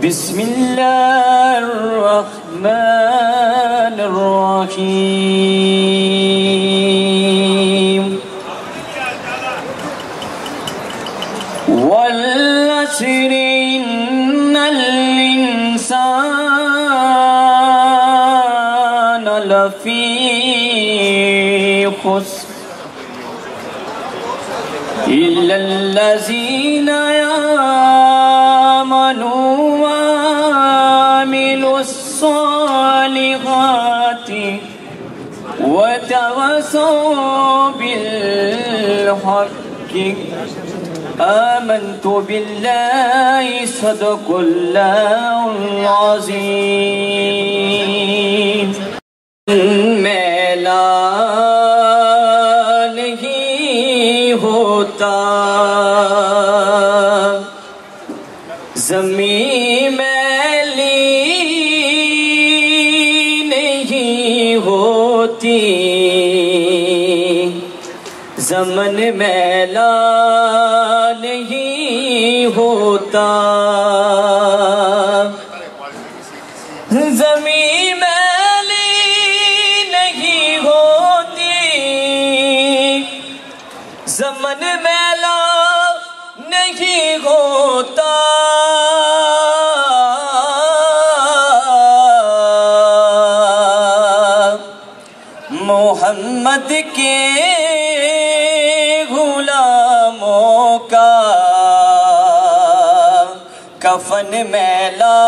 बिस्मिल्लाहिर्रहमानिर्रहीम वल्अस्रि इन्नल इंसान लफी खुस्र इल्लल्लज़ीना यामनू वामिलुस्सॉलिहाति वतवस्सौ बिल्हक़्क़ि आमन्तु बिल्लाहि सदक़ल्लाहुल अज़ीम। मेला नहीं होता ज़मीं मैली नहीं होती, ज़मन मैला नहीं होता, ज़मीं मैली नहीं होती, ज़मन मैला नहीं होता। मोहम्मद के गुलामों का कफन मैला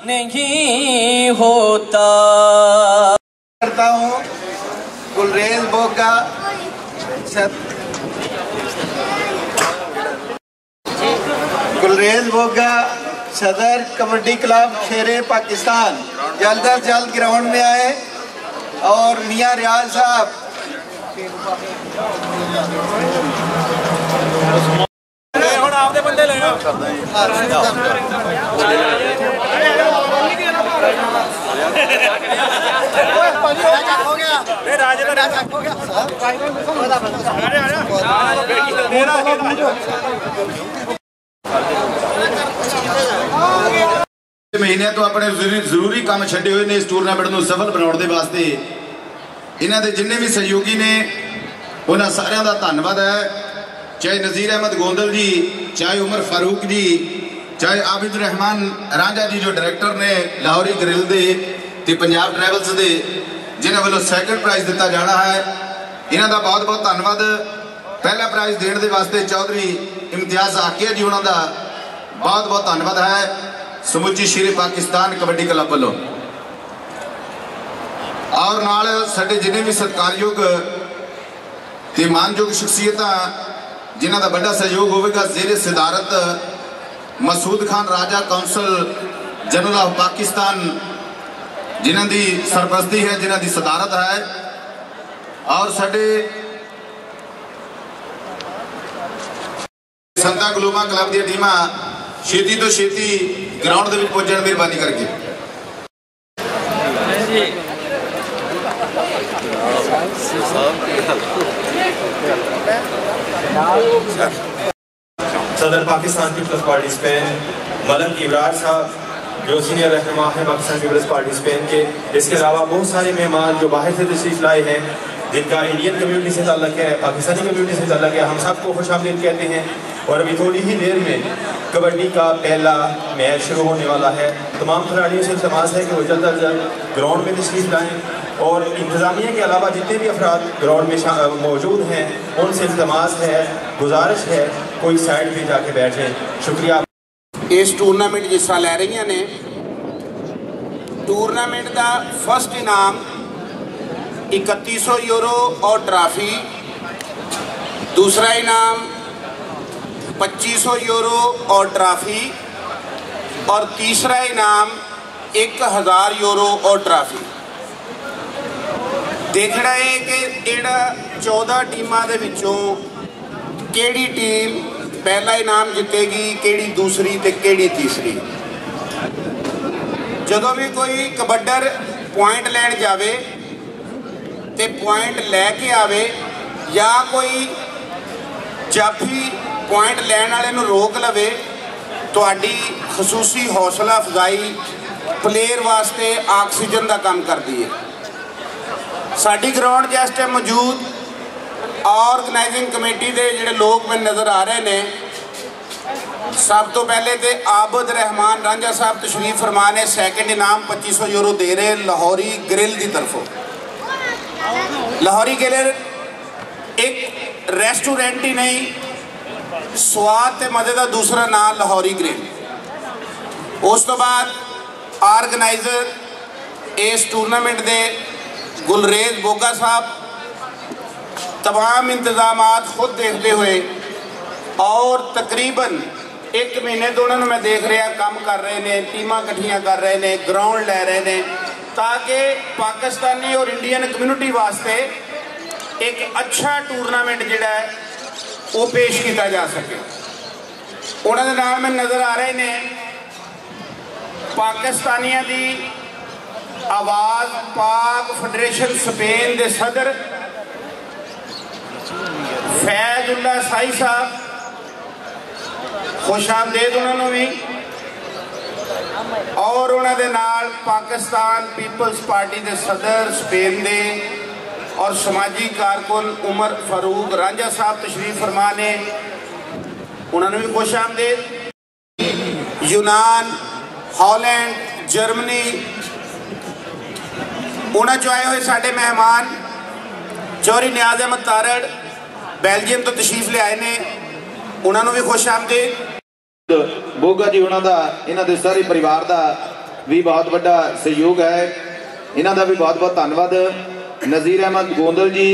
नहीं होता। करता हूँ गुलरेज बोगा गुलरेज बोगा सदर कबड्डी क्लब शेरे पाकिस्तान जल्द अज जल्द ग्राउंड में आए और मियां रियाज साहब आपके बंदे ले महीने तो अपने जरूरी काम छड्डे हुए ने इस टूरनामेंट को सफल बनाने वास्ते इन्हां दे जिन्ने भी सहयोगी ने उन्हां सारियां दा धन्नवाद है। चाहे नज़ीर अहमद गोंदल जी, चाहे उमर फारूक जी, चाहे आबिद रहमान रांझा जी जो डायरेक्टर ने लाहौरी ग्रिल दे ते पंजाब ट्रैवल्स दे जिन्हां वालों सैकंड प्राइज दिता जाना है, इन्हां दा बहुत बहुत धन्नवाद। पहला प्राइज देने के वास्ते चौधरी इम्तियाज आकिया जी उन्हां दा बहुत बहुत धन्नवाद है समुची शेरे पाकिस्तान कबड्डी क्लब वालों। और नाल साडे जिन्हें भी सत्कारयोग ते मानयोग शख्सियत जिन्हां दा बड़ा सहयोग होगा ज़ेरे सदारत मसूद खान राजा कौंसल जनरल ऑफ पाकिस्तान जिन्हां दी सरपरस्ती है, जिन्हां दी सदारत है। और साडे संता गलूमा क्लब दी टीमां छेती तो छेती ग्राउंड दे विच पहुंचण मेहरबानी करके। सदर पाकिस्तान पीपल्स पार्टी स्पेन मलक इब्रार साहब जो सीनियर रहनुमा है पाकिस्तान पीपल्स पार्टी स्पेन के, इसके अलावा बहुत सारे मेहमान जो बाहर से तशरीफ लाए हैं जिनका इंडियन कम्युनिटी से ताल्लुक है, पाकिस्तानी कम्युनिटी से ताल्लुक है, हम सबको खुशामदीद कहते हैं। और अभी थोड़ी ही देर में कबड्डी का पहला मैच शुरू होने वाला है। तमाम खिलाड़ियों से इल्तमास है कि वो जल्द अज जल्द ग्राउंड में तशरीफ लाएँ और इंतज़ामिया के अलावा जितने भी अफराद ग्राउंड में मौजूद हैं उनसे इल्तमास है, गुजारिश है कोई साइड पे जाके बैठे। शुक्रिया। इस टूरनामेंट जिस तरह लै रही ने टूरनामेंट का फर्स्ट इनाम 3100 यूरो और ट्राफी, दूसरा इनाम 2500 यूरो और ट्राफी और तीसरा इनाम 1000 यूरो और ट्राफी। देखना है कि इहड़ा 14 टीमां दे विचों किहड़ी टीम पहला इनाम जितेगी, किहड़ी दूसरी ते किहड़ी तीसरी। जदों भी कोई कबड्डर पॉइंट लैन जावे ते पॉइंट लैके आवे या कोई जाफी पॉइंट लैन वाले नूं रोक लवे, तुहाडी खसूसी हौसला अफजाई प्लेयर वास्ते ऑक्सीजन का काम करती है। साडी ग्राउंड जिस टाइम मौजूद ऑर्गेनाइजिंग कमेटी के जिहड़े लोग मैंने नज़र आ रहे हैं, सब तो पहले तो आबद रहमान रांझा साहब तशरीफ फरमा ने सैकेंड इनाम 2500 यूरो दे रहे लाहौरी ग्रिल की तरफों। लाहौरी ग्रिल एक रेस्टोरेंट ही नहीं, स्वाद ते मज़े का दूसरा नाम लाहौरी ग्रिल। उस तो बाद ऑर्गेनाइजर इस टूरनामेंट के गुलरेज बोगा साहब तमाम इंतजामात खुद देखते हुए और तकरीबन 1 महीने तो उन्होंने मैं देख रहा काम कर रहे हैं, टीमां इकट्ठियां कर रहे हैं, ग्राउंड ले रहे हैं, ताकि पाकिस्तानी और इंडियन कम्यूनिटी वास्ते एक अच्छा टूरनामेंट जिहड़ा है वो पेश किया जा सके। उन्होंने नाल मैं नज़र आ रहे हैं पाकिस्तानियों की आवाज़ पाक फेडरेशन स्पेन के सदर फैजुल्ला साई साहब, खुश आमदेद उन्होंने भी। और उन्होंने नाल पाकिस्तान पीपल्स पार्टी के सदर स्पेन के और समाजी कारकुन उमर फारूक रांझा साहब तशरीफ फरमा ने, उन्होंने भी खुश आमदेद। यूनान, हॉलैंड, जर्मनी, उन्होंने जो आए हुए साढ़े मेहमान चौधरी नियाज अहमद तारड़ बेल्जियम तो तशरीफ ले आए ने, उन्होंने भी खुश आमदेद। बोगा जी उन्हों का इन्हों के सारे परिवार का भी बहुत बड़ा सहयोग है, इन्हों का भी बहुत बहुत धन्यवाद। नज़ीर अहमद गोंदल जी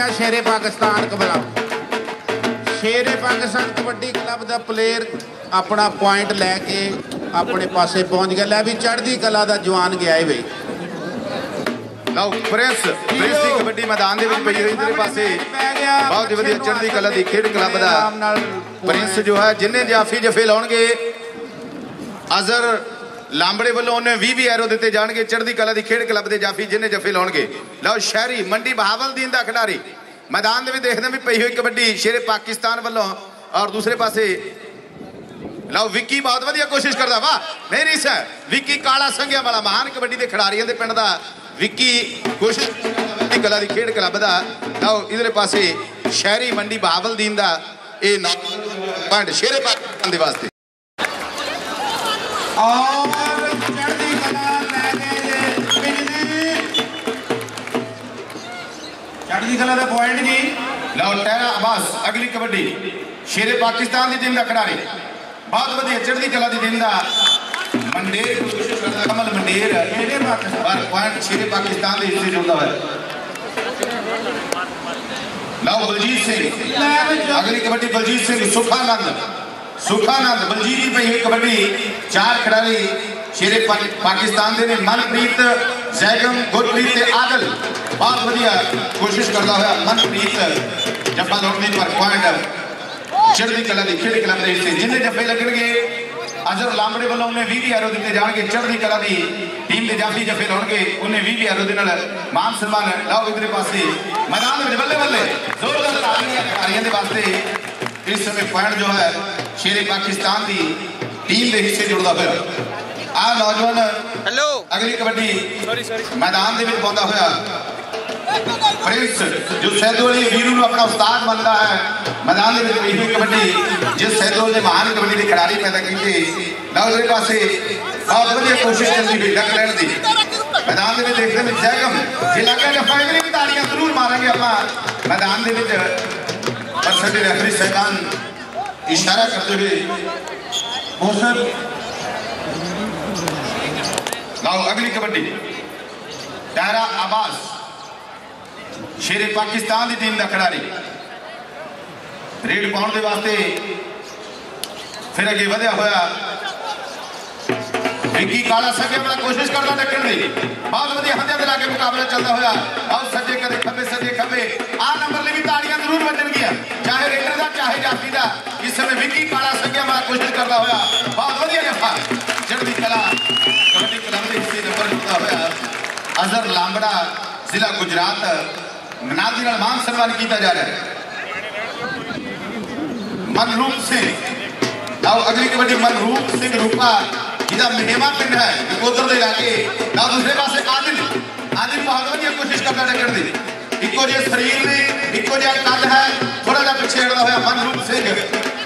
शेरे पाकिस्तान कबला शेरे पाकिस्तान कबड्डी क्लब का प्लेयर अपना पॉइंट लैके अपने पासे पहुंच गया। लै भी चढ़ती कला का जवान गया है बई। लो प्रेस की कबड्डी मैदान दे विच पई रही तेरे पासे बहुत ही वधिया चढ़ती कला दी खेड क्लब दा प्रिंस जो है जिन्ने जाफी जफे लाउणगे अजहर लांबड़े वालों उन्हें 20 एरो दिते जाणगे। चढ़ती कला दी खेड क्लब दे जाफी जिन्ने जफे लाउणगे। लो शहरी मंडी बहावलदीन दा खिडारी मैदान में देखने भी पई हुई कबड्डी शेरे पाकिस्तान वालों और दूसरे पासे लो विक्की बहुत वधिया कोशिश करता। वाह नहीं नहीं सर विक्की काला संघिया वाला महान कबड्डी के खिडारियों के पिंड का विक्की कोशिश कला की खेड क्लब का। लो इधर पासे शहरी मंडी बहावलदीन का यह पॉइंट शेरे पाकिस्तान के वास्ते। चढ़ती कला का पॉइंट जी लो टहरा अब्बास अगली कबड्डी शेरे पाकिस्तान की टीम का खिडारी बहुत वधिया चढ़ती कला की टीम का मंडेर कमल मंडेर पर पॉइंट शेरे पाकिस्तान के हिस्से जुड़ता है। लो बलजीत सिंह अगली कबड्डी बलजीत सिंह सुखानंद बलजीत की पई हुई कबड्डी 4 खिडारी शेरे पाकिस्तान के ने मनप्रीत जैगम गुरप्रीत आदल बहुत वधिया कोशिश करता हुआ मनप्रीत जफा दौड़ने पर पॉइंट चढ़ती कला की खेड क्लब के हिस्से जिन्हें जफे लगनगे अजहर लांबड़े वालों उन्हें 20 एरो दिते जाएंगे। चढ़ती कला की टीम के जाफी जफे लाउणगे उन्हें 20 एरो दे नाल मान सम्मान। लाओ इधर पासे मैदान में बल्ले बल्ले जोरदार तालियां खिडारियों के वास्ते इस समय पॉइंट जो है शेरे पाकिस्तान की टीम के हिस्से जुड़ता हुआ आ नौजवान अगली कबड्डी मैदान के पाता हुआ प्रिंस जो सैदोल वीरू अपना उस्ताद मानता है मैदान के कबड्डी जिस सैदोल ने महान कबड्डी के खिलाड़ी पैदा किए नौजवान पास बहुत वधिया कोशिश चलती हुई लग लैन की मैदान में देखने में जैगम जिलाका जफा भी ताड़ियां जरूर मारेंगे आप मैदान के पर सभी रेफरी साहबान इशारा करते हुए मोहसन लाओ अगली कबड्डी दायरा आबास शेरे पाकिस्तान की टीम का खिलाड़ी रेड पाने के वास्ते फिर अगे बढ़िया होया विक्की काला सके बड़ा कोशिश करता टक्कर की बहुत वधिया हथियार ला के मुकाबला चलता हुआ और सज्जे कदे खब्बे आ नंबर लिए भी ताड़ियां जरूर बजन गया चाहे रेडर का चाहे जाफी का इस समय विक्की काला सके बड़ा कोशिश करता हुआ बहुत वधिया जफा चढ़ती कला कबड्डी क्लब के हिस्से नंबर जुड़ता हुआ अजहर लांबड़ा जिला गुजरात नाम मान सम्मान किया जा रहा है मनरूप सिंह और अगली कबड्डी मनरूप सिंह रूपा जिदा मेहमा पिंड है नकोदर के इलाके ना दूसरे पासे आदिल बहुत वधिया कोशिश करता टक्कर दी इको जे शरीर ने इको जे कद है थोड़ा जा पिछे हटता हुआ मनरूप सिंह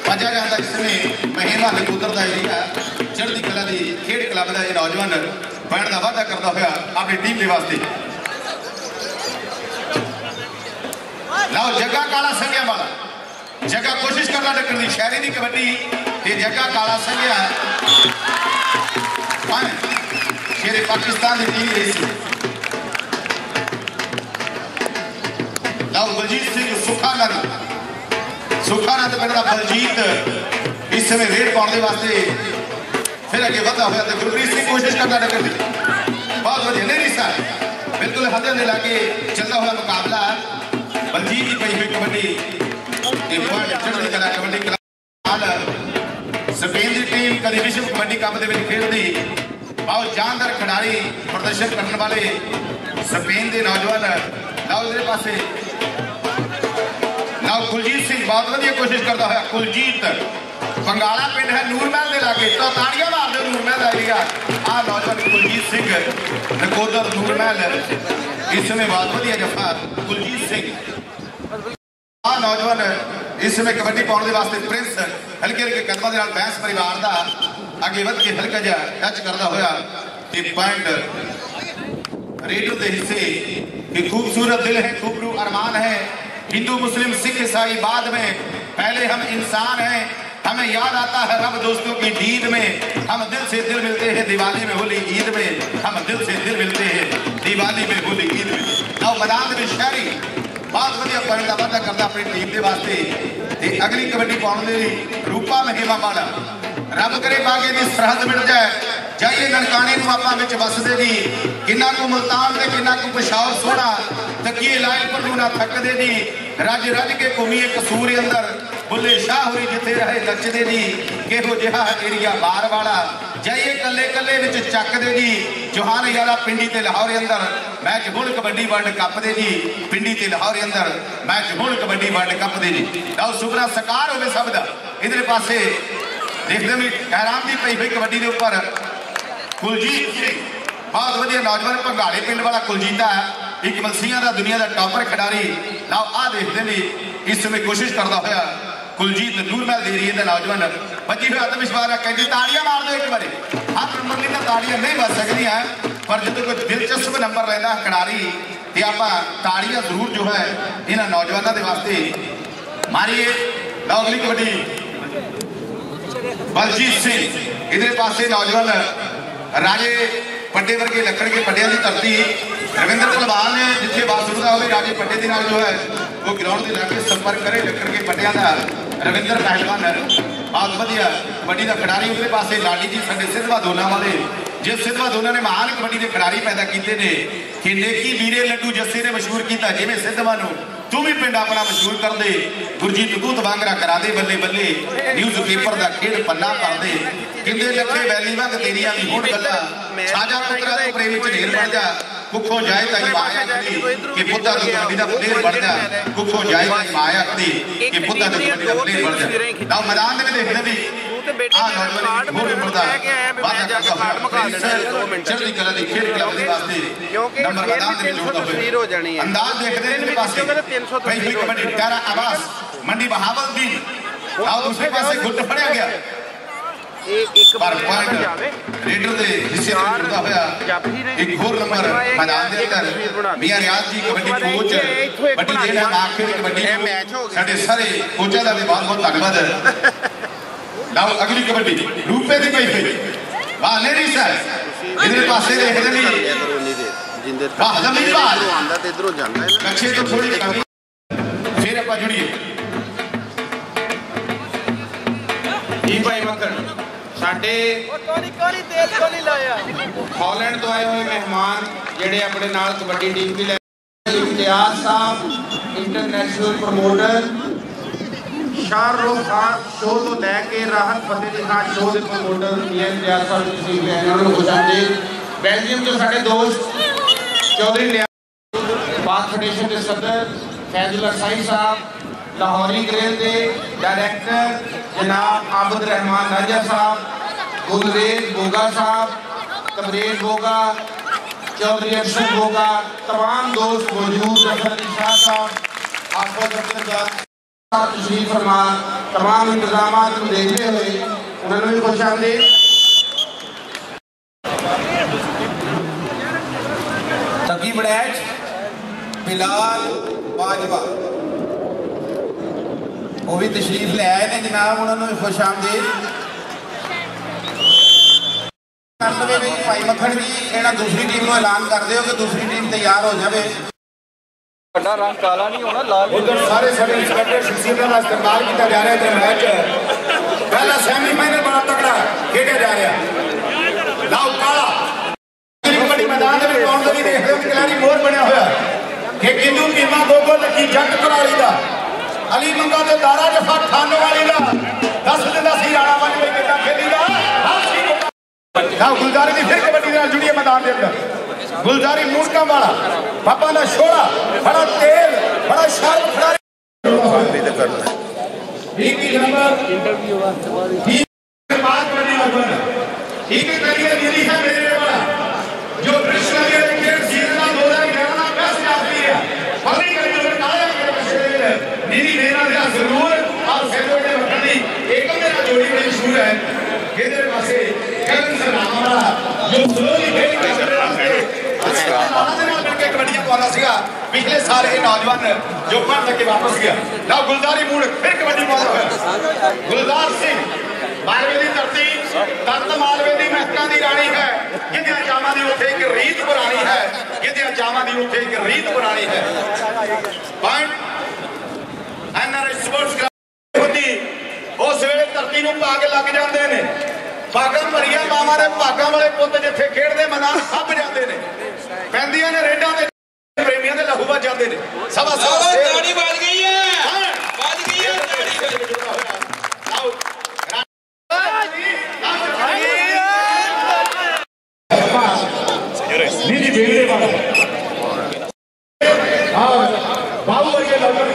बजा जाता इसमें मेहमा नकोदर का एरिया चढ़ती कला की खेड क्लब का नौजवान पैण का वाधा करता हुआ अपनी टीम के वास्ते लाओ जगह काला संघिया वाला जगह कोशिश करना टक्कर दी शहरी की कबड्डी जगह काला संघिया शेरे पाकिस्तान की टीम रही लाओ बलजीत सिंह सुखानंद पिंड का बलजीत इस समय रेड पाने वास्ते फिर अगे बढ़ा हुआ तो गुरप्रीत सिंह कोशिश करना टक्कर दी बहुत वधिया नहीं सर बिल्कुल हथियार के लाके चलता हुआ मुकाबला बलजीत की पई हुई कबड्डी कबड्डी स्पेन की टीम कभी विश्व कबड्डी कप के खेलती बहुत जानदार खिलाड़ी प्रदर्शन करने वाले स्पेन के नौजवान लाओ इधर पासे लाओ कुलजीत सिंह बहुत वधिया कोशिश करता हुआ कुलजीत बंगाला पिंड है नूरमहल के लागे तो ताड़ियां मार दो नूरमहल एरिया आ नौजवान कुलजीत सिंह नकोदर नूरमहल इस समय बहुत वधिया जफा कुलजीत सिंह आ नौजवान इस समय कबड्डी पाने के वास्ते प्रिंस हल्के हल्के कदमों के बैंस परिवार का आगे बढ़ के हल्का जा टच करता हुआ पॉइंट रेडर के हिस्से कि खूबसूरत दिल है खूबरू अरमान है हिंदू मुस्लिम सिख ईसाई बाद में पहले हम इंसान हैं हमें याद आता है रब दोस्तों की दीद में हम दिल से दिल मिलते हैं दिवाली में होली ईद में हम दिल से दिल मिलते हैं दिवाली में होली ईद में और मैदान में शहरी बहुत वधिया पॉइंट का वाधा करता अपनी टीम के वास्ते अगली कबड्डी पाने रूपा महिमा वाला रब करे बागे की सरहद मिल जाए जाइए ननकाने आपा बसते जी किन्ना को मुल्तान से किन्ना को पिशावर सोना तकिए लाए पल्लू ना थकते जी रज रज के घूमीए कसूर अंदर बुले शाह हुई जिथे रहे नचते जी किहो जिहा एरिया बार वाला जाइए कले कले चकते जी जोहान यारा पिंडी ते लाहौर अंदर मैच हुण कबड्डी वर्ल्ड कप दे जी पिंडी ते लाहौर अंदर मैच हुण कबड्डी वर्ल्ड कप दे जी लाओ सुपना सकार हो सब दा इधर पासे देखते भी हैरान की पई हुई कबड्डी के उपर कुलजीत सिंह बहुत वधिया नौजवान भंगाले पिंड वाला कुलजीता है एक मलसियां का दुनिया का टॉपर खिडारी लाओ आ देखते भी इस समय कोशिश करता हुआ कुलजीत नूरमहल एरिए का नौजवान बची हुई आत्मविश्वास कहती ताड़ियां मार दो एक बार हर नंबर की तो ताड़ियां नहीं बच सकती हैं पर जो कोई दिलचस्प नंबर लेना खिडारी तो आप ताड़ियां जरूर जो है इन्होंने नौजवानों के वास्ते मारिए लाओ अगली कबड्डी बलजीत सिंह इधर पासे नौजवान राजे पट्टे वर्गे लकड़ के पट्टिया की धरती रविंद्र तलवार ने जिथे वासुदा हो राजे पट्टे के नाल जो है वो ग्राउंड के लाके संपर्क करे लकड़ के पट्टिया का रविंद्र पहलवान बहुत वधिया कबड्डी का खिडारी उधर पासे लाडी जी साडे सिद्धवा दोना वाले जिस सिद्धवा दोना ने महान कबड्डी के खिडारी पैदा किए ने कि नेकी वीरे लड्डू जस्से ने मशहूर किया जिवें सिद्धवा नूं तू भी पिंड अपना मशहूर कर दे गुरजीत दूत वांगरा करा दे बल्ले बल्ले न्यूज़ पेपर का खेड पन्ना कर दे किंदे लखे वैली वंग तेरिया दी होड़ गल्ला साजा पुत्रा तो प्रेम च ढेर बन जा कुखो जाए ताई माया कदी कि पुत्ता तो कबड्डी दा प्लेयर बन जा कुखो जाए ताई माया कदी कि पुत्ता तो कबड्डी दा प्लेयर बन जा ना मैदान में देखने भी आ नॉर्मली बहुत बड़ा बात जाके कार्ड मका देना 2 मिनट चढ़दी कला दी खेल क्लब दे वास्ते नंबर मैदान में जोड़दा हो अंदाज देखते हैं इनके पास पहली कबड्डी प्यारा आवाज मंडी बहावलदीन आओ दूसरे पासे गुट फड़या गया एक पर पॉइंट रेडर दे हिस्से में जुड़दा होया एक होर नंबर मैदान दे अंदर मियां रियाज जी कबड्डी कोच बड़ी जेड़ा आखिरी कबड्डी मैच हो गया साडे सारे कोचां दा भी बहुत बहुत धन्यवाद लाओ अगली कबड्डी रूपे दी पई पई वाह लेडी सर इधर पासे देखदे नहीं जिंदे वाह जमीन बाल आंदा ते इधरों जांदा है कच्छे तो थोड़ी फिर आपा जुड़िए जी भाई मक्खन साडे हॉलैंड तो आए हुए मेहमान जेडे अपने नाल कबड्डी टीम भी ले इम्तियाज साहब international promoter Shahrukh Khan show तो लैके राहत फतेह अली खान शो के प्रमोटर इम्तियाज साहब तशरीफ ले आए उन्होंने खुशामदीद बेल्जियम तो साडे दोस्त चौधरी पाक फेडरेशन के सदर फैजुल हसाई साहब लाहौरी ग्रेल के डायरेक्टर जनाब आबद रहमान राजा साहब गुलरेज बोगा साहब तबरेज बोगा चौधरी अरशद बोगा तमाम दोस्त मौजूद जफर अली शाह साहब आफत तशरीफ फरमा तमाम इंतजाम देखते हुए उन्होंने भी खुशामदीद तकी बड़ैच बिलाल बाजवा वो भी तशरीफ ले आए ने जनाब उन्होंने भी खुशामदीद भाई मक्खन जी एना दूसरी टीम को ऐलान कर दो कि दूसरी टीम तैयार हो जाए बड़ा रंग काला नहीं होना लाल उधर सारे सारे इंस्पेक्टर शख्सियतां दा इस्तेमाल किया जा रहा है मैच पहला सेमीफाइनल बड़ा तगड़ा खेलिया जा रहा लाओ काला कबड्डी मैदान में कौन सा भी देख रहे हो खिलाड़ी मोर बनया होया कि किंदू टीमा गोगो लकी जट कराली दा अली मंगा ते दारा जफा खानो वाली दा 10 दिन दा सी राणा वाली में कितना खेली दा लाओ गुलजारी दी फिर कबड्डी नाल जुड़िए मैदान दे अंदर गुलजारी मूर्खा वाला पापा ना छोड़ा बड़ा तेज बड़ा शार्प खिलाड़ी ठीक नंबर इंटरव्यू बात करनी होगा ठीक है करिए मेरी है मेरे वाला जो कृष्णा के क्रिकेट सीजन 2011 बेस्ट आती है बड़ी करिए काया के मेरी मेरा दिया जरूर और सेलो के बकरी एक मेरा जोड़ी बड़ी मशहूर है इधर पासे करण सरामा वाला जो स्लोली खेल कर रहा है कबड्डियां पाला सीगा पिछले साल ये नौजवान जो पढ़ के वापस गया ना गुलजारी मूड फिर कबड्डी पाला है गुलजार सिंह मालवे की धरती तख्त मालवे की महका की रानी है जिन्हें चावां दी उत्थे एक रीत पुरानी है जिन्हें चावां दी उत्थे एक रीत पुरानी है पॉइंट एनआरआई स्पोर्ट्स होती उस वेले धरती नूं भाग लग जाते हैं भागन भरिया मावां दे भागां वाले पुੱਤ जिथे खेडदे मैदान सभ जाते हैं पैंदियां ने रेडां दे प्रेमियां दे लहू बच जाते हैं सवा ताड़ी बज गई है ताड़ी आओ नीली बेड़े वाला हां बाबू वर्गे नंबर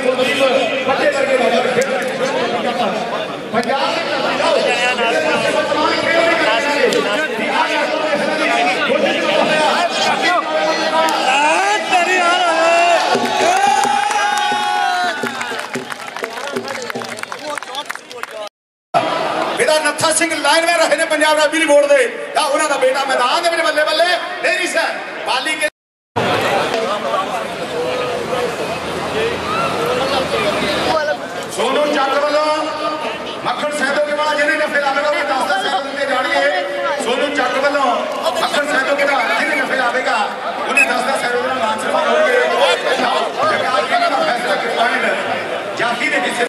पट्टे करके नंबर खेल पंजाब से नत्था सिंह लाइन में रहे ने पंजाब राबीली बोर्ड दे उन्हां दा बेटा मैदान दे बल्ले बल्ले देरी सर पाली के सोनू चक वालों मक्खन सैदो के बाद जिन्हें नफे लावेगा वो 10 सेकंड में जानी है सोनू चक वालों मक्खन सैदो के बाद जिन्हें नफे लावेगा उन्हें 10 सेकंड में मान सम्मान होंगे फैसला करवाने जाफी ने किसी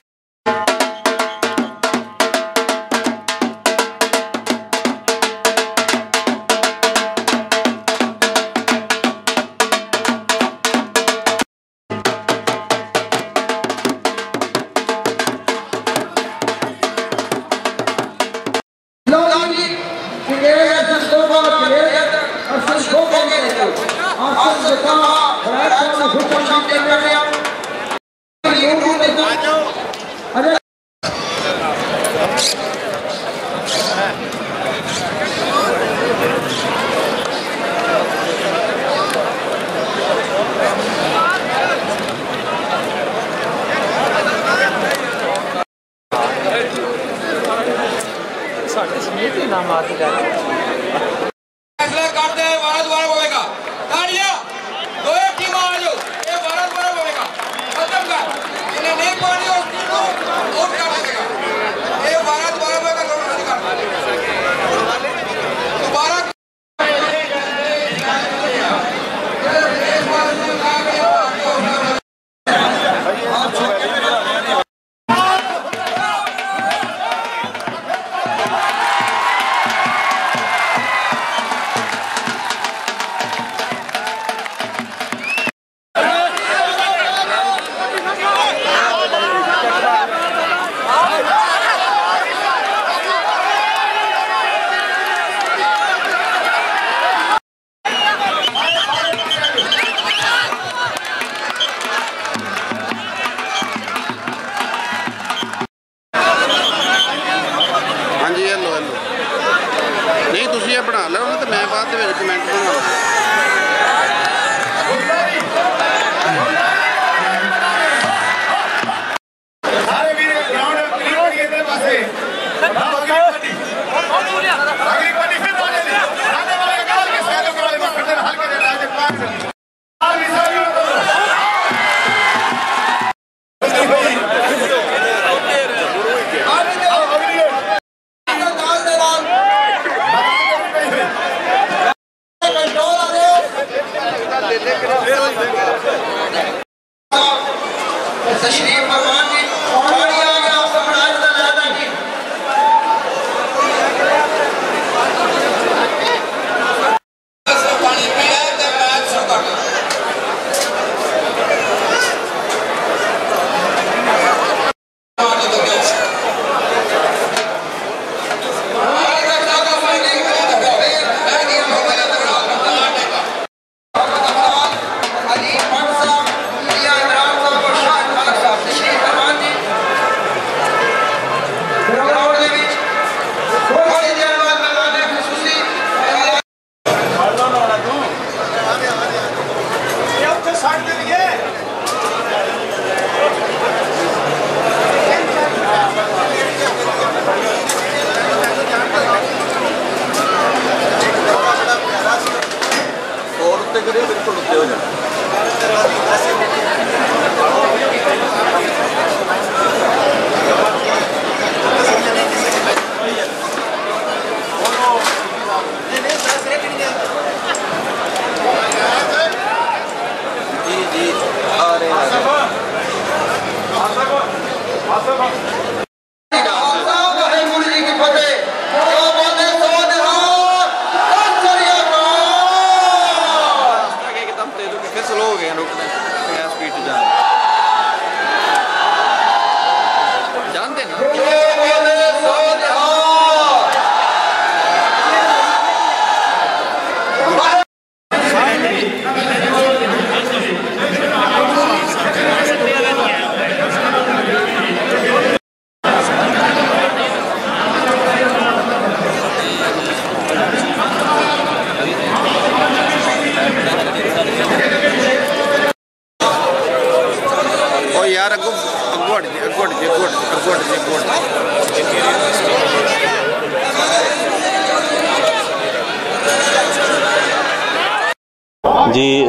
जी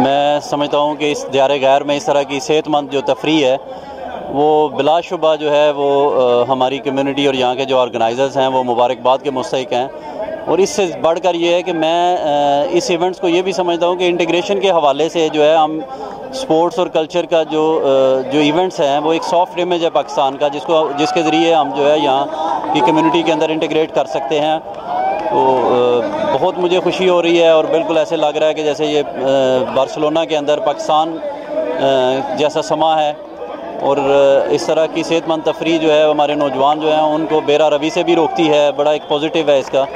मैं समझता हूँ कि इस दियारे गैर में इस तरह की सेहतमंद जो तफरी है वो बिलाशुबा जो है वो हमारी कम्युनिटी और यहाँ के जो ऑर्गेनाइज़र्स हैं वो मुबारकबाद के मुस्तहिक हैं। और इससे बढ़कर ये है कि मैं इस इवेंट्स को ये भी समझता हूँ कि इंटीग्रेशन के हवाले से जो है हम स्पोर्ट्स और कल्चर का जो इवेंट्स हैं वो एक सॉफ्ट इमेज है पाकिस्तान का जिसके ज़रिए हम जो है यहाँ की कम्युनिटी के अंदर इंटीग्रेट कर सकते हैं। तो बहुत मुझे खुशी हो रही है और बिल्कुल ऐसे लग रहा है कि जैसे ये बार्सिलोना के अंदर पाकिस्तान जैसा समा है। और इस तरह की सेहतमंद तफरी जो है हमारे नौजवान जो हैं उनको बेरा रवी से भी रोकती है, बड़ा एक पॉजिटिव है इसका।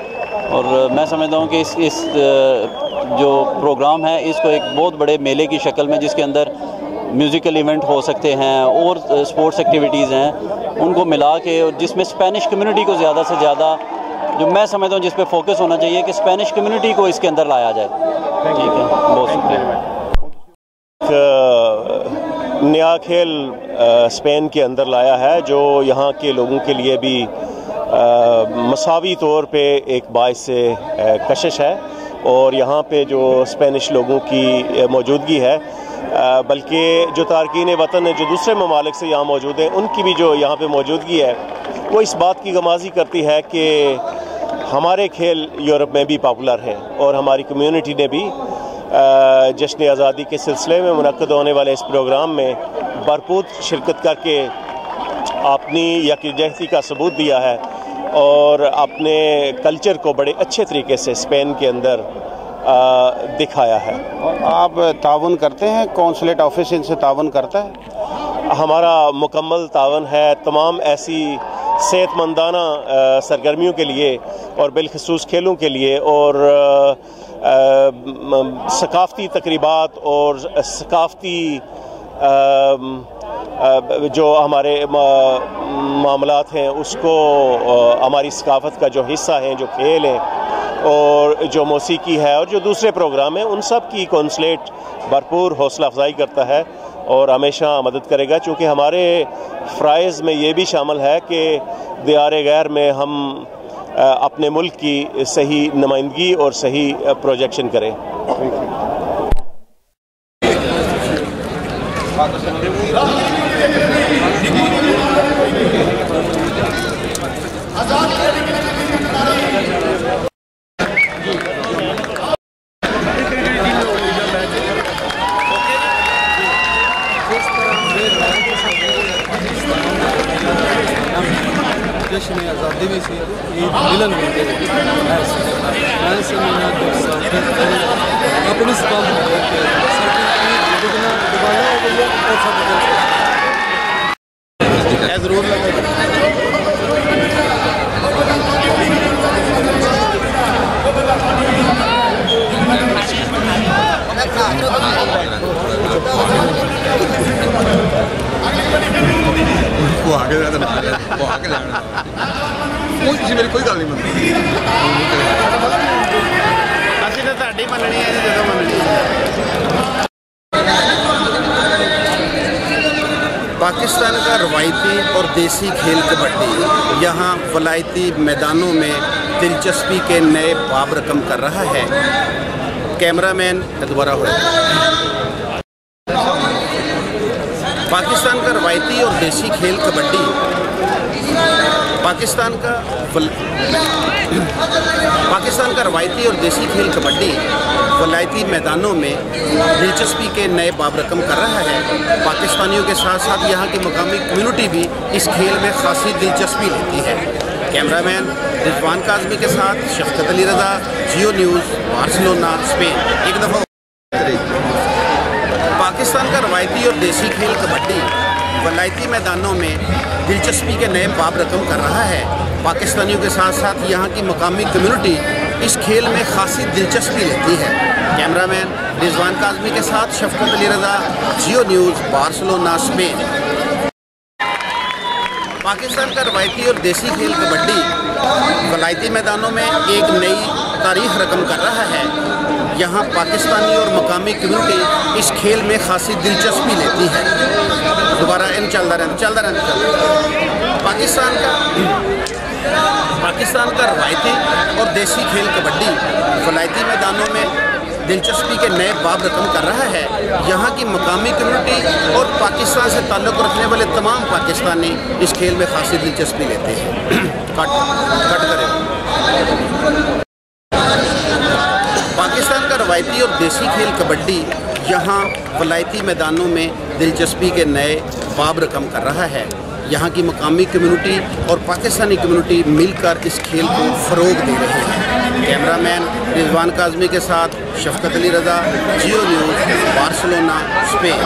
और मैं समझता हूँ कि इस जो प्रोग्राम है इसको एक बहुत बड़े मेले की शक्ल में, जिसके अंदर म्यूज़िकल इवेंट हो सकते हैं और स्पोर्ट्स एक्टिविटीज़ हैं, उनको मिला के, और जिसमें स्पेनिश कम्युनिटी को ज़्यादा से ज़्यादा, जो मैं समझता हूँ जिस पे फोकस होना चाहिए कि स्पेनिश कम्युनिटी को इसके अंदर लाया जाए। ठीक है, बहुत शुक्रिया। नया खेल स्पेन के अंदर लाया है जो यहाँ के लोगों के लिए भी मसावी तौर पे एक बाइस से कशिश है, और यहाँ पे जो स्पेनिश लोगों की मौजूदगी है, बल्कि जो तारकीन वतन है जो दूसरे ममालिक से यहाँ मौजूद हैं, उनकी भी जो यहाँ पे मौजूदगी है वो इस बात की गमाज़ी करती है कि हमारे खेल यूरोप में भी पॉपुलर हैं, और हमारी कम्युनिटी ने भी जश्न आज़ादी के सिलसिले में मुनक्कद होने वाले इस प्रोग्राम में भरपूर शिरकत करके अपनी यकजहती का सबूत दिया है और अपने कल्चर को बड़े अच्छे तरीके से स्पेन के अंदर दिखाया है। आप तावन करते हैं, कौंसलेट ऑफिस इनसे तावन करता है? हमारा मुकम्मल तावन है तमाम ऐसी सेहतमंदाना सरगर्मियों के लिए और बिलखसूस खेलों के लिए, और सकाफ़ती तकरीबात और सकाफ़ती जो हमारे मामलात हैं उसको, हमारी सकाफ़त का जो हिस्सा हैं, जो खेल हैं और जो मौसीकी है और जो दूसरे प्रोग्राम हैं, उन सब की कौंसलेट भरपूर हौसला अफजाई करता है और हमेशा मदद करेगा, चूँकि हमारे फ़राइज़ में ये भी शामिल है कि दियारे गैर में हम अपने मुल्क की सही नुमाइंदगी और सही प्रोजेक्शन करें। जश्न आज़ादी में से ईद मिलन में अपनी जरूर वो आगे जाता वो आगे जाना कोई किसी मेरी कोई गल नहीं मनती असि तो ताड़ी मननी है जो मननी। पाकिस्तान का रवायती और देसी खेल कबड्डी यहाँ वलायती मैदानों में दिलचस्पी के नए बाब रकम कर रहा है। कैमरामैन दोबारा हो पाकिस्तान का रवायती और देसी खेल कबड्डी पाकिस्तान का रवायती और देसी खेल कबड्डी वलायती मैदानों में दिलचस्पी के नए बाब रकम कर रहा है। पाकिस्तानियों के साथ साथ यहाँ की मकामी कम्युनिटी भी इस खेल में खासी दिलचस्पी लेती है। कैमरामैन रिजवान काज़मी के साथ शफकत अली रज़ा, जियो न्यूज़, बार्सिलोना, स्पेन। एक दफ़ा पाकिस्तान का रवायती और देसी खेल कबड्डी वलायती मैदानों में दिलचस्पी के नए बाब रकम कर रहा है। पाकिस्तानियों के साथ साथ यहाँ की मकामी कम्युनिटी इस खेल में खासी दिलचस्पी लेती है। कैमरामैन रिजवान काज़मी के साथ शफकत अली रज़ा, जियो न्यूज़, बार्सिलोना, स्पेन। पाकिस्तान का रवायती और देसी खेल कबड्डी वलायती मैदानों में एक नई तारीख रकम कर रहा है। यहाँ पाकिस्तानी और मकामी कम्युनिटी इस खेल में खासी दिलचस्पी लेती है। दोबारा इन चलता रहता पाकिस्तान का रवायती और देसी खेल कबड्डी वलायती मैदानों में दिलचस्पी के नए बाब रकम कर रहा है। यहाँ की मकामी कम्युनिटी और पाकिस्तान से ताल्लुक़ रखने वाले तमाम पाकिस्तानी इस खेल में खासी दिलचस्पी लेते हैं। कट करें। पाकिस्तान का रवायती और देसी खेल कबड्डी यहाँ वलायती मैदानों में दिलचस्पी के नए बाब रकम कर रहा है। यहाँ की मकामी कम्युनिटी और पाकिस्तानी कम्युनिटी मिलकर इस खेल को फ़रोग दे रहे हैं। कैमरामैन रिजवान काज़मी के साथ शफकत अली रज़ा, जियो न्यूज़, बार्सिलोना, स्पेन।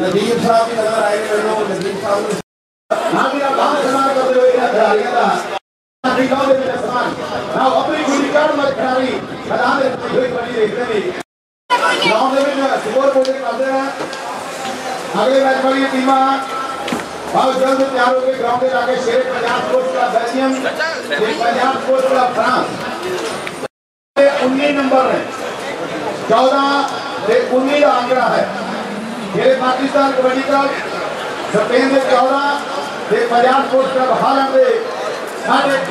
नजीब साहब भी नजर आए नजीब साहब अपनी गुली कार्ड मत खिलाड़ी अगले मैच वाली टीम बहुत जल्द तैयार होकर ग्राउंड में जाके शेर Punjab sports club Belgium Punjab sports club France 19 number है 14 से 19 आंकड़ा है शेर पाकिस्तान कबड्डी क्लब स्पेन से 14 से पंजाब स्पोर्ट्स क्लब हालैंड से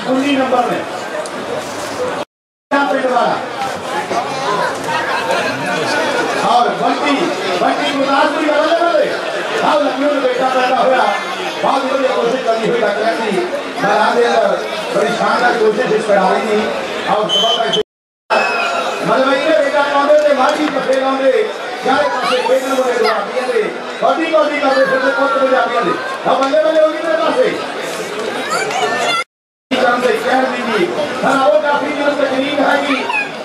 19 नंबर में और बंटी गुरदासपुर का बहुत लखनऊ में बेटा पैदा हुआ बहुत बढ़िया कोशिश करनी हुई डॉक्टर की मैदान के अंदर बड़ी शानदार कोशिश इस खिलाड़ी की और मलबई ने बेटा कौंदे थे माटी पकड़े कौंदे चारे पासे बेटन बोले दुआबियां दे बॉडी करते फिर से कोट में जाबियां दे अब बल्ले बल्ले होगी मेरे पासे काम से कह दीजिए वो काफी जो तकनीक है कि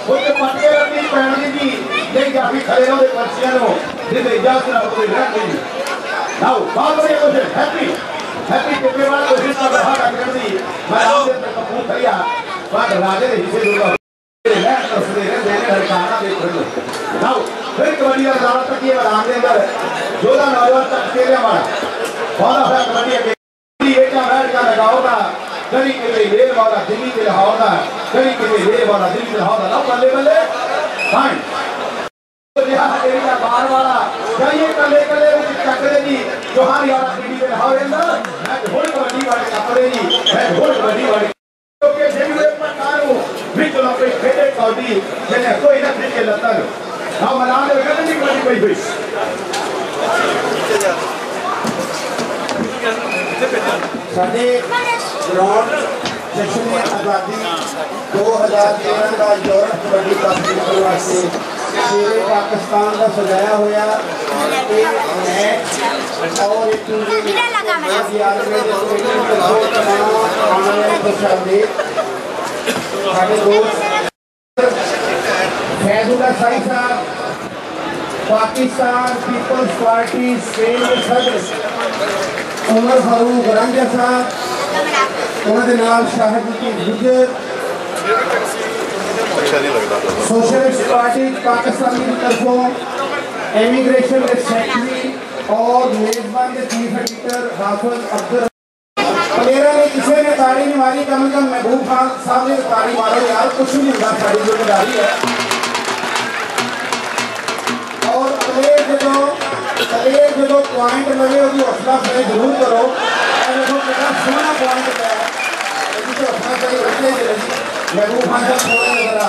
वो पटके रखनी पहनने की नहीं काफी खड़े हो पर्चियां हो जिसे इजाजत ना कोई रख दीजिए नाउ बहुत बढ़िया कोशिश हैप्पी कितने बार कोशिश कर रहा है कर दी मैं आगे तक कपूर खरिया बात राजे ने हिस्से दूंगा मैं तस्वीर देने हरकाना देख रहे हो नाउ फिर कबड्डी का दावा तक ये मैदान के अंदर 14 नौजवान तक खेले हमारा बहुत अच्छा कबड्डी के एक मैच का लगाओगा करी के रेल वाला दिल्ली के लाहौर का करी के रेल वाला दिल्ली के लाहौर का बल्ले बल्ले फाइन बाहर वाला जाइए कले चक्रे जी जोहारी वाला दिल्ली के लाहौर अंदर मैं ढोल कबड्डी वाले कपड़े जी मैं ढोल कबड्डी वाले के जेबे पर कारो बिल्कुल अपने खेले कबड्डी मैंने कोई ना के लता लो हम मैदान में कबड्डी कोई हुई साडे ग्राउंड जश्न आज़ादी 2013 का यूरोप कबड्डी कप वास्ते शेरे पाकिस्तान का सजाया हुआ मैच और एक फैजुल्ला साई साहब पाकिस्तान पीपल्स पार्टी स्पेन के सदर उमर फारूक रंजा साहब उन्होंने नाम शाहदुद्दीन गुजर सोशलिस्ट पार्टी पाकिस्तान की तरफों इमिग्रेशन के सेक्रेटरी और मेजबान के चीफ एडिटर हाफिज अब्दुल प्लेयर ने किसी ने ताड़ी नहीं मारी कम से कम महबूब खान साहब ने ताड़ी मारो यार कुछ नहीं होगा सारी जिम्मेदारी है और प्लेयर जो पॉइंट लगे होगी हौसला अफजाई जरूर करो देखो कितना सोना पॉइंट है तो हौसला अफजाई महबूब खान साहब थोड़ा जरा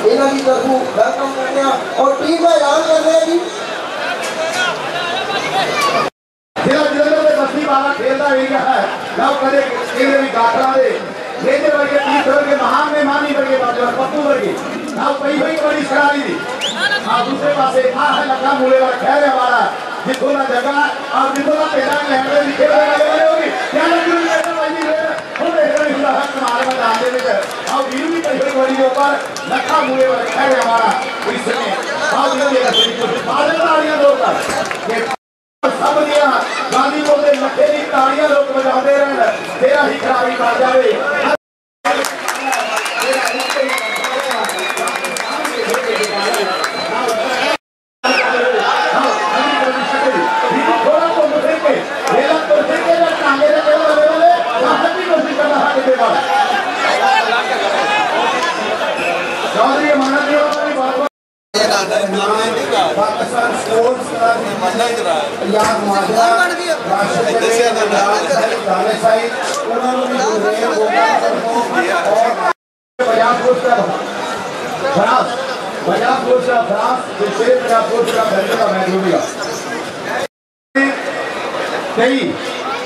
इन्हों की तरफ वेलकम करते हैं और टीम का ऐलान कर रहे हैं जी जिला जलंधर में बस्ती वाला खेलता एरिया है ना कदे केंद्र में गाठरा दे लेने वर्गे तीसरे के महान मेहमानी वर्गे बाजू पप्पू वर्गे ना कई बड़ी खिलाड़ी थी आप दूसरे पासे आ है लगा मूले वाला खेल है हमारा जिसको ना जगह और जिसको ना पेड़ा लहरे लिखे वाले होगी क्या लगी हमारे मैदान में और वीरू भी कई बड़ी के ऊपर लखा मूले वाले खेल है हमारा इसमें तालियां दोकर सब दिया गांधी को लखे की तालियां लोग बजाते रहे तेरा ही खराबी कर जाए पाकिस्तान स्पोर्ट्स क्लब याद माजरा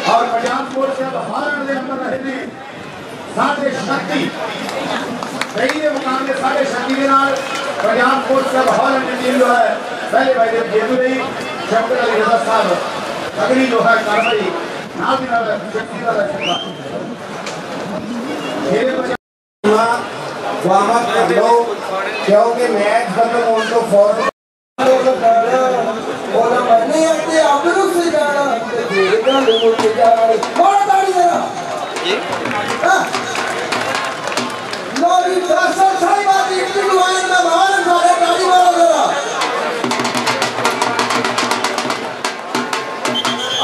और पंजाब स्पोर्ट्स क्लब हालैंड के नंबर रहे थे साढ़े शक्ति कई के मुकाम के साढ़े शक्ति के नाल पंजाब स्पोर्ट्स क्लब हॉलैंड की टीम जो है पहले भाई जब जेतू रही शौकत अली रजा साहब अगली जो है कार्रवाई नाल की नाल शक्ति का रखा वार्म अप कर लो क्योंकि मैच खत्म होने तो फौरन बोला मरने अपने आप रुक से जाना देगा लोग के जाना बड़ा ताड़ी जरा लोरी दर्शन सारी बात इतनी दुआएं में भगवान सारे ताड़ी मारो जरा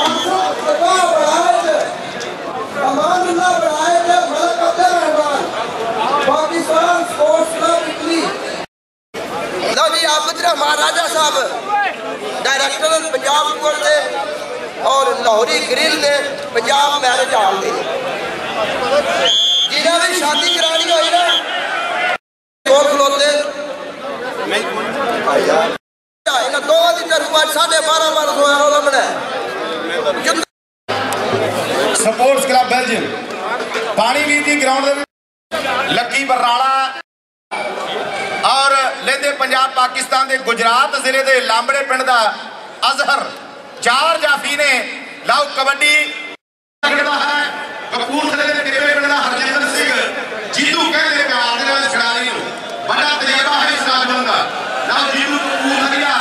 आसो सदा बढ़ाए अमान अल्लाह बढ़ाए थे Malik Abdul Rehman Pakistan sports club Italy लो जी आबिद रहमान राजा साहब डायरेक्टर पंजाब स्पोर्ट्स दे और लाहौरी ग्रिल ने पंजाब मैरिज हॉल दे जिन्हें भी शादी करानी होई ना दो खलोते इन्हें दो की तरफ 12.5 मन सोया वाला बना स्पोर्ट्स क्लब बेल्जियम पानी वीर की ग्राउंड लक्की बराड़ा और लेंदे पंजाब पाकिस्तान के गुजरात जिले के लांबड़े पिंड का अजहर 4 जाफी ने लाओ कबड्डी है कपूरथले के टिब्बे पिंड का हरजिंदर सिंह जीतू कहते प्यार दे नाल खिडारी बड़ा तजर्बा है इस राजबंद का लाओ जीतू कपूरथलिया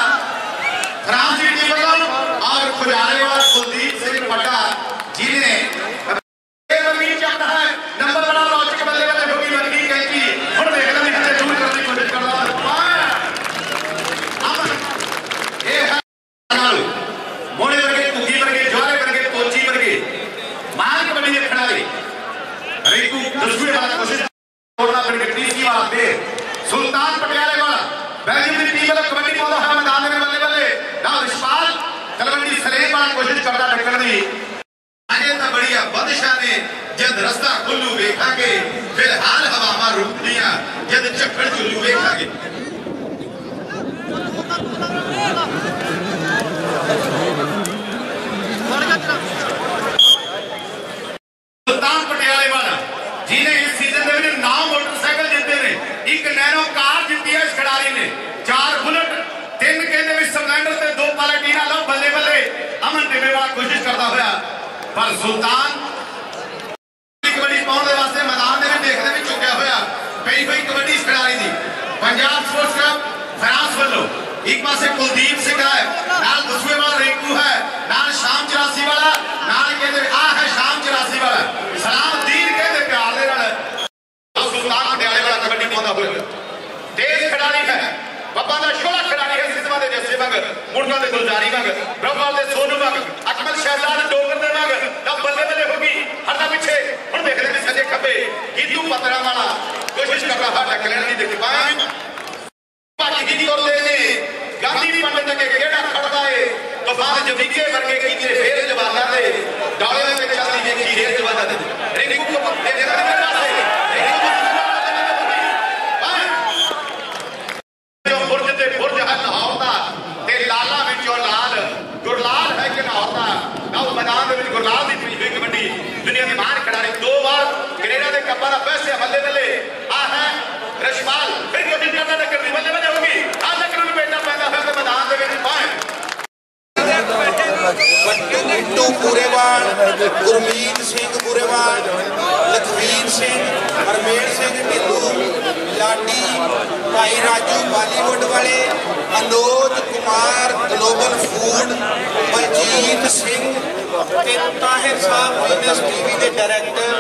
खराब सी टीम वाला और खुजारे वाला कुलदीप सिंह पट्टा जिन्हें नंबर बड़ा लॉजिक बल्ले वाले होगी वर्गी कहती और देखना नहीं हमें दूर करने की कोशिश कर रहा ये है मोड़े वर्गे कुकी वर्गे ज्वारे वर्गे कोची वर्गे माल कबड्डी के खिलाड़ी रिंकू दसवीं वाला कोशिश छोड़ना पड़ेगा तीसरी वाला पे सुल्तान पटियाले वाला बेल्जियम की टीम वाला कबड्डी पौधा है मैदान में बल्ले बल्ले ना रिशपाल तलवंडी सलेम वाला कोशिश करता टक्कर दी आगे तो बढ़िया बादशाह ने जद रास्ता खुल्लू देखा के फिलहाल हवा में रुक दिया जद चक्कर चुल्लू देखा के सुल्तान पटियाले वाला जिन्हें इस सीजन में 9 मोटरसाइकिल जीते ने एक नैनो कार जीती है इस खिलाड़ी ने 4 बुलेट 3 कहते भी स्प्लेंडर से 2 पालेटीना लो बल्ले बल्ले अमन टिब्बे वाला कोशिश करता हुआ पर सुल्तान कबड्डी पाने वास्ते मैदान में देखने भी चुका हुआ कई कबड्डी खिलाड़ी थी पंजाब स्पोर्ट्स क्लब फ्रांस वालों एक पासे कुलदीप सिंह है नाल दसवें वाला रिंकू है नाल शाम 84 वाला नाल कहते आ है शाम 84 वाला सलामुद्दीन कहते प्यार दे नाल सुल्तान पटियाले वाला कबड्डी पांदा हुआ तेज खिलाड़ी है पप्पा का शोला खिलाड़ी है सिस्मा दे जैसे मंग मुर्गा दे गुलजारी मंग ब्रह्मा दे सोनू मंग अकमल शहजाद डोगर दे मंग तब बल्ले बल्ले होगी हटा पीछे हुन देख रहे सजे खब्बे कीतू पतरा वाला कोशिश कर रहा टकले नहीं देख पाए बाकी की और ने गांधी पंडित के केड़ा खड़दा है तो बाद जदीके वर्गे कीते फेर जवाना दे डाले में चलदी देखी रेल जवाना दे रिंकू को दे देना से बुर्ज है लाहौर का ते लाला विचों लाल गुरलाल है कि लाहौर का ना मैदान में गुरलाल की हुई कबड्डी दुनिया की महान खिलाड़ी 2 बार कनेडा के कप्पा का पैसे बल्ले बल्ले आ है रशपाल फिर कोशिश करता है करनी बल्ले बल्ले होगी आ तक में बेटा पैदा है मैदान में पाए बिट्टू पूरेवाल गुरमीत सिंह पूरेवाल लखवीर सिंह हरमेल सिंह ढिल्लू लाडी भाई राजू बॉलीवुड वाले अनोज कुमार ग्लोबल फूड बलजीत सिंह ताहिर साहब बिजनेस टीवी के डायरेक्टर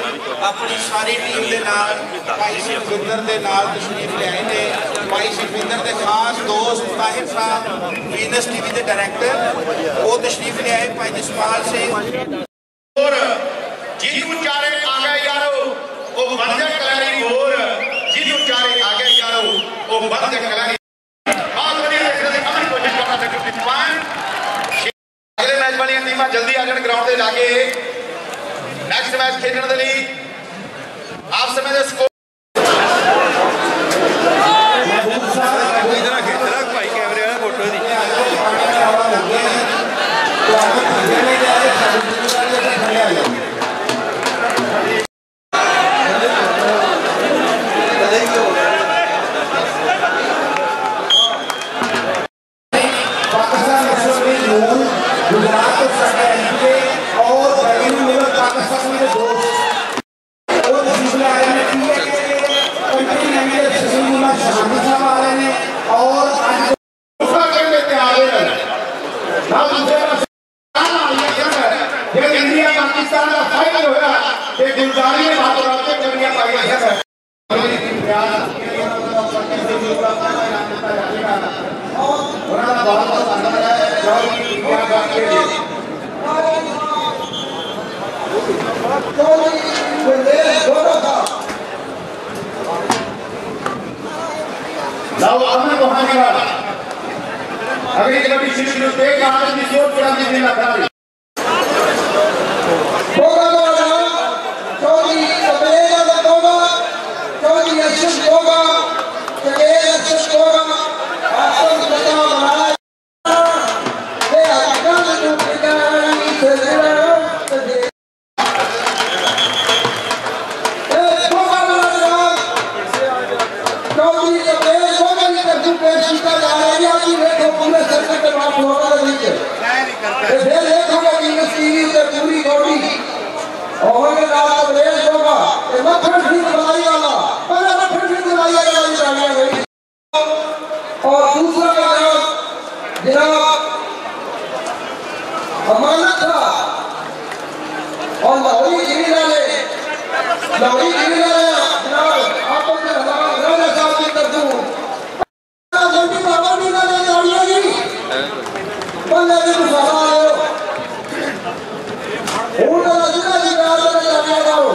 अपनी सारी टीम के नाल भाई सुखविंदर के नाल तशरीफ ले आए ने भाई सुखविंदर के खास दोस्त ताहिर साहब बिजनेस टीवी के डायरेक्टर वो तशरीफ ले आए भाई जसपाल सिंह और जीतू चारे आ गए यारो वो बंदे कलारी और जीतू चारे आ गए यारो वो बंदे कलारी बहुत बढ़िया देख रहे कमन कोशिश कर रहा था कि अगले मैच वाली टीमां जल्दी आ जान ग्राउंड दे जाके नेक्स्ट मैच खेलने दे लिए आप समय दे स्कोर इधर भाई कैमरे वाला फोटो दी गुजरात को सरकार एमपी और रेवेन्यू लेवल पाकिस्तान में दोस्त और दूसरा आया है कंट्री मैनेजर सलीमुल्लाह शहानी साहब आ रहे हैं और आज दूसरा करने पे आ रहे हैं ना दूसरे ये इंडिया पाकिस्तान का फाइनल होगा ये गुलजारी में बात करते इंडिया पाकिस्तान अगली कबड्डी शुरू देख आज की जोर पूरा मिलने लगा और दूसरा जनाब अमानत था और लाहौरी गिरिला ने जनाब आप अपने राजा साहब की तरफ जल्दी बाबा भी ना ले जानिए जी बंदे भी सवाल है वो ना जिला की बात में जानिए जाओ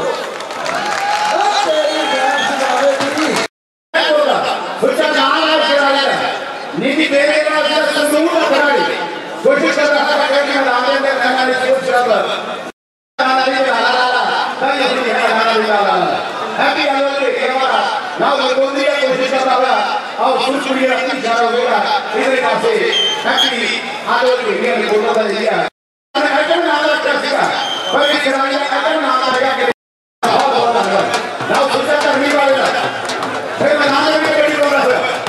नीति देने का संपूर्ण खिलाड़ी कोशिश कर रहा है कि मैदान में रहने की कोशिश कर रहा हैप्पी एनिवर्सरी हमारा नाउ गोंदी की कोशिश कर रहा है और सुरसुरी अपनी जा रहा होगा इधर से हैप्पी एनिवर्सरी ये बोलना था दिया अगर नाम रखा था पर इस खिलाड़ी का अगर नाम आएगा कि नाउ सोचा करने वाले फिर मैदान में बड़ी बोल रहा है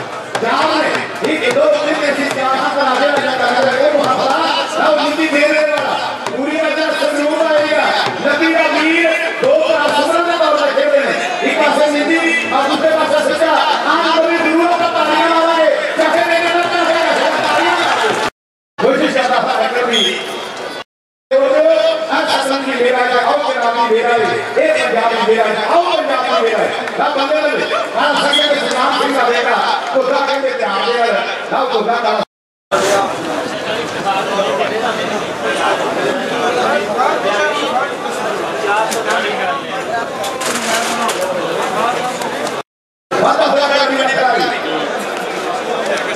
जहां एक दो दिन में से चार पर आगे लगा है वो हमारा सब नीति दे रहे वाला पूरी वजह से जरूर आएगा नबी का वीर दो पर सुमरन में और रखे हुए हैं एक पास नीति और दूसरे पास सच्चा आज कभी जरूर का तालियां मारेंगे चाहे नहीं करना है तालियां कोशिश कर रहा है कभी असम की मेरा है और पंजाबी मेरा है एक पंजाबी मेरा है और पंजाबी मेरा है सब बंदे लगे हां संगे के नाम सिंह का देगा तो दा कहते थे आ गया सब को दा वादा हो गया मेरा खिलाड़ी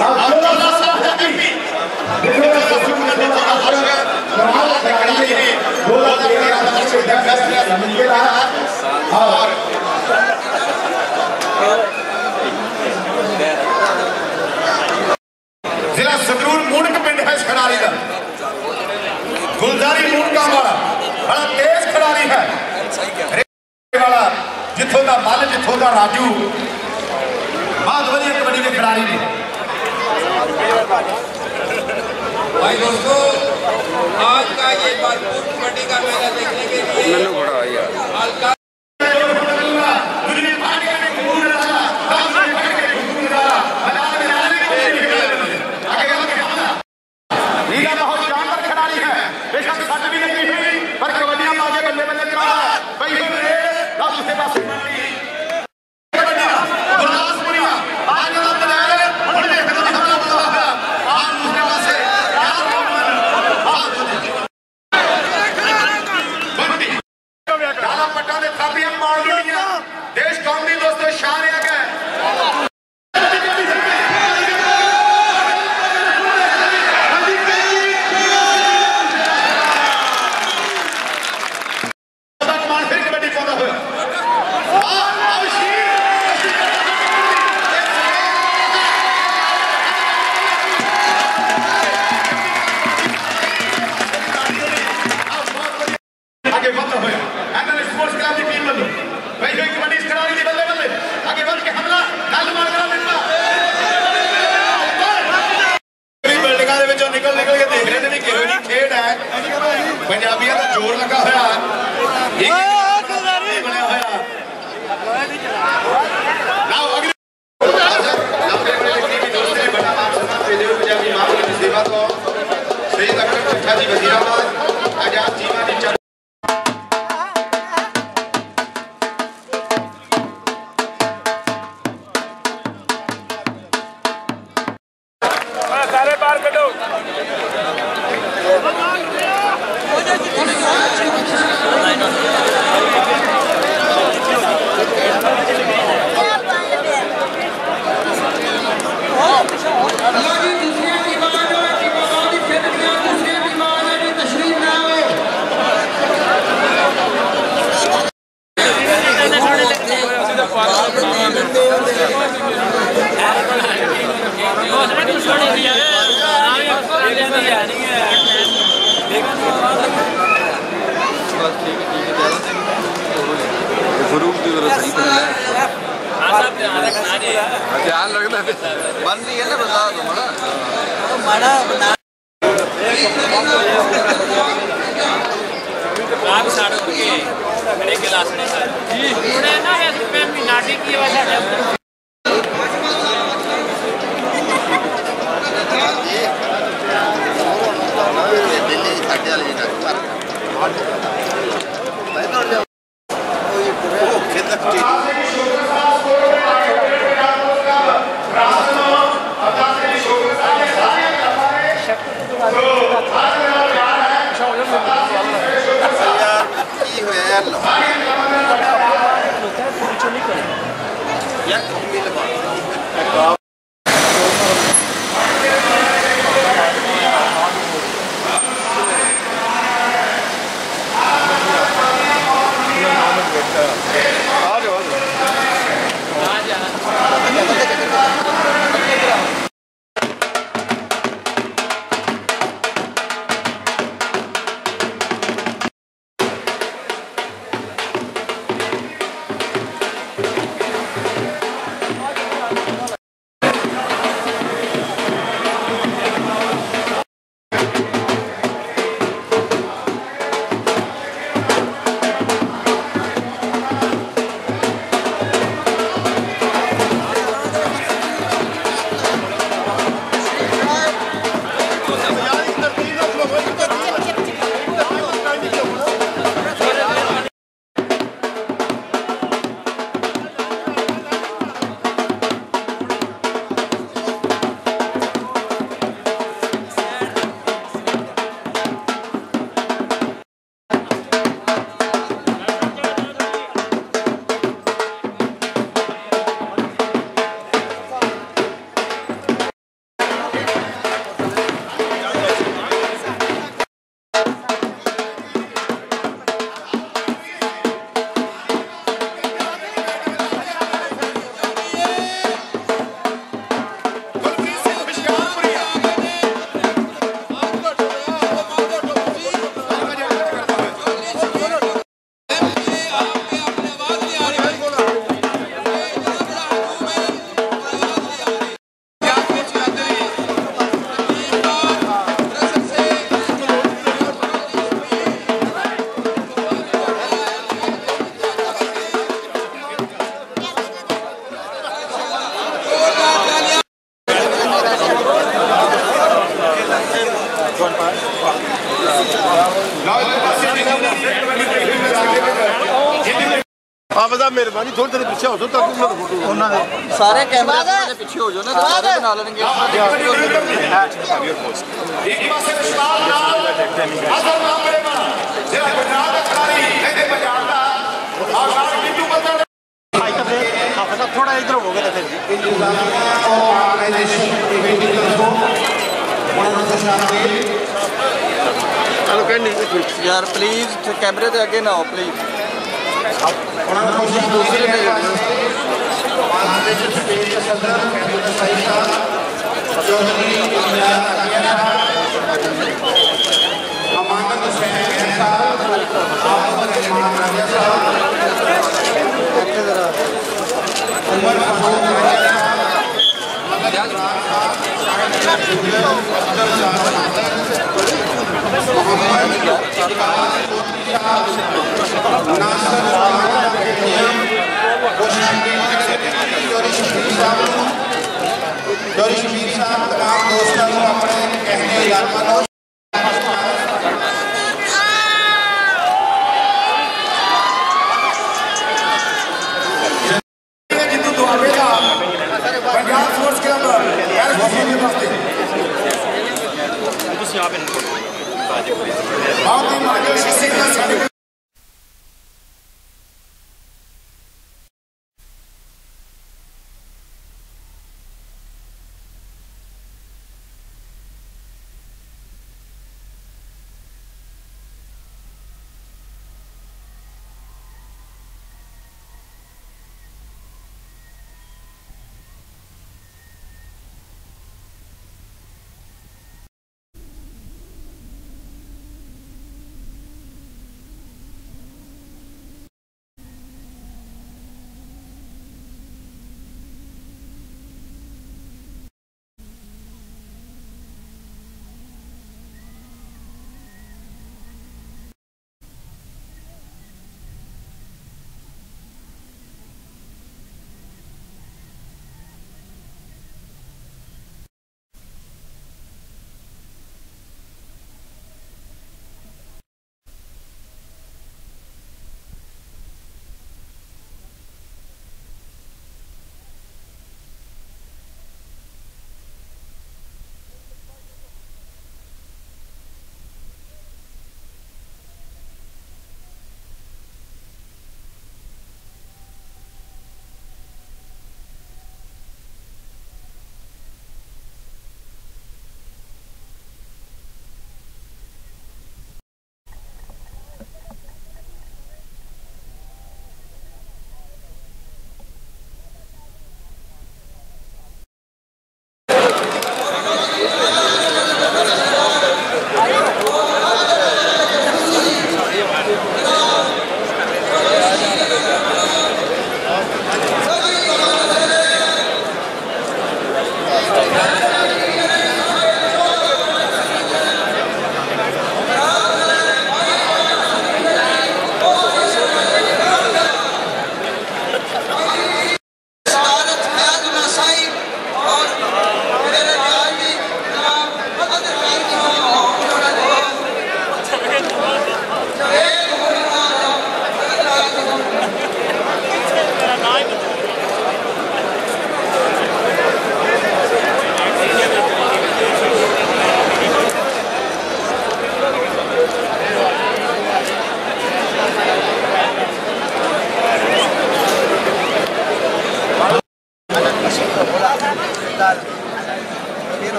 अब अल्लाह साहब हैप्पी देखो सुकून में थोड़ा आसर कमाल खिलाड़ी ने बोला तेरा सबसे ज्यादा मिल रहा और जिला संगरूर मुंडक पिंड है इस खिलाड़ी का गुलजारी मुंडका वाला बड़ा तेज खिलाड़ी है वाला जिथों का मल जिथों का राजू बहुत बढ़िया कबड्डी के खिलाड़ी ने भाई दोस्तों आज का ये भरपूर कबड्डी का मेला देखने के लिए बहुत जानवर खिलाड़ी है बेशक सच भी नहीं हुई पर कबड्डियां आगे बल्ले बल्ले चला है भाई दूसरे पास पट्टा वजीराबाद आजाद जीवा की चल सारे बाहर कटो। ध्यान रखना बंद नहीं है ना, बता दो मेहरबानी थोड़ी देर पीछे हो जाओ ताकि फोटो सारे कैमरे से पीछे हो जाओ ना, सारे बना लेंगे। थोड़ा इधर हो गया यार प्लीज कैमरे से आगे ना हो प्लीज। शबीर साहब तमाम दोस्तों को अपने कहने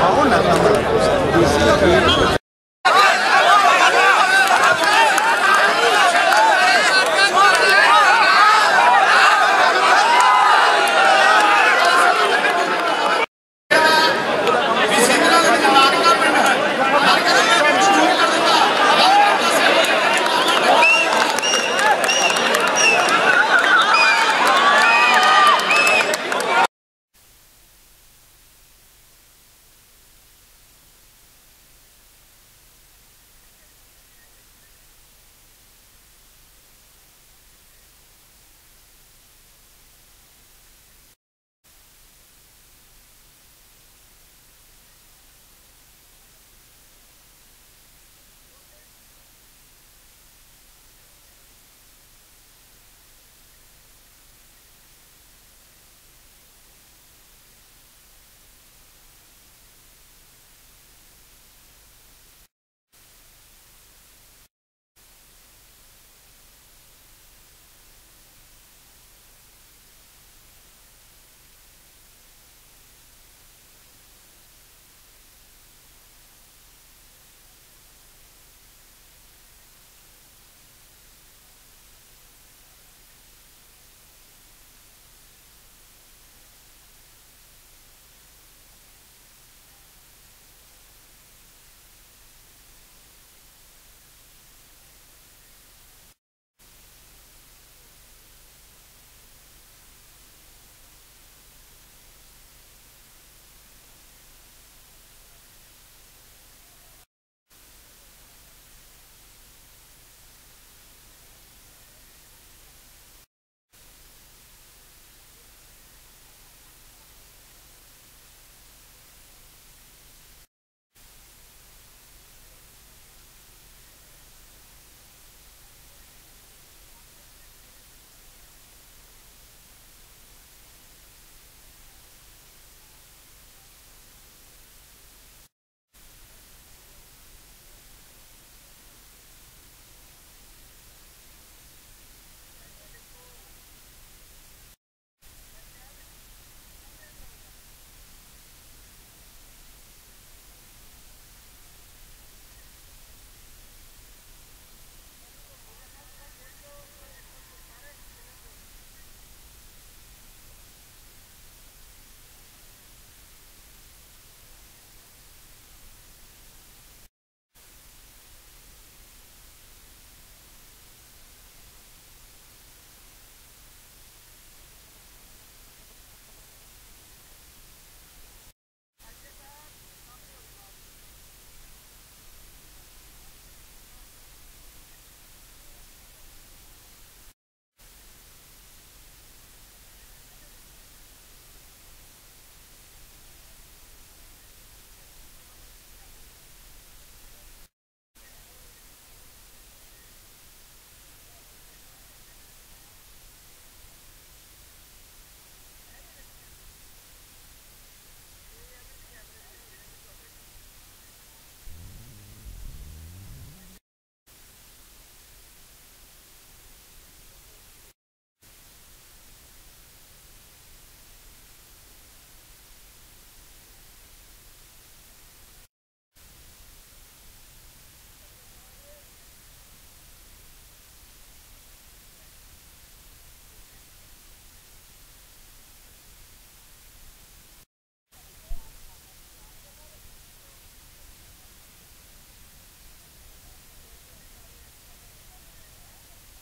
आओ ना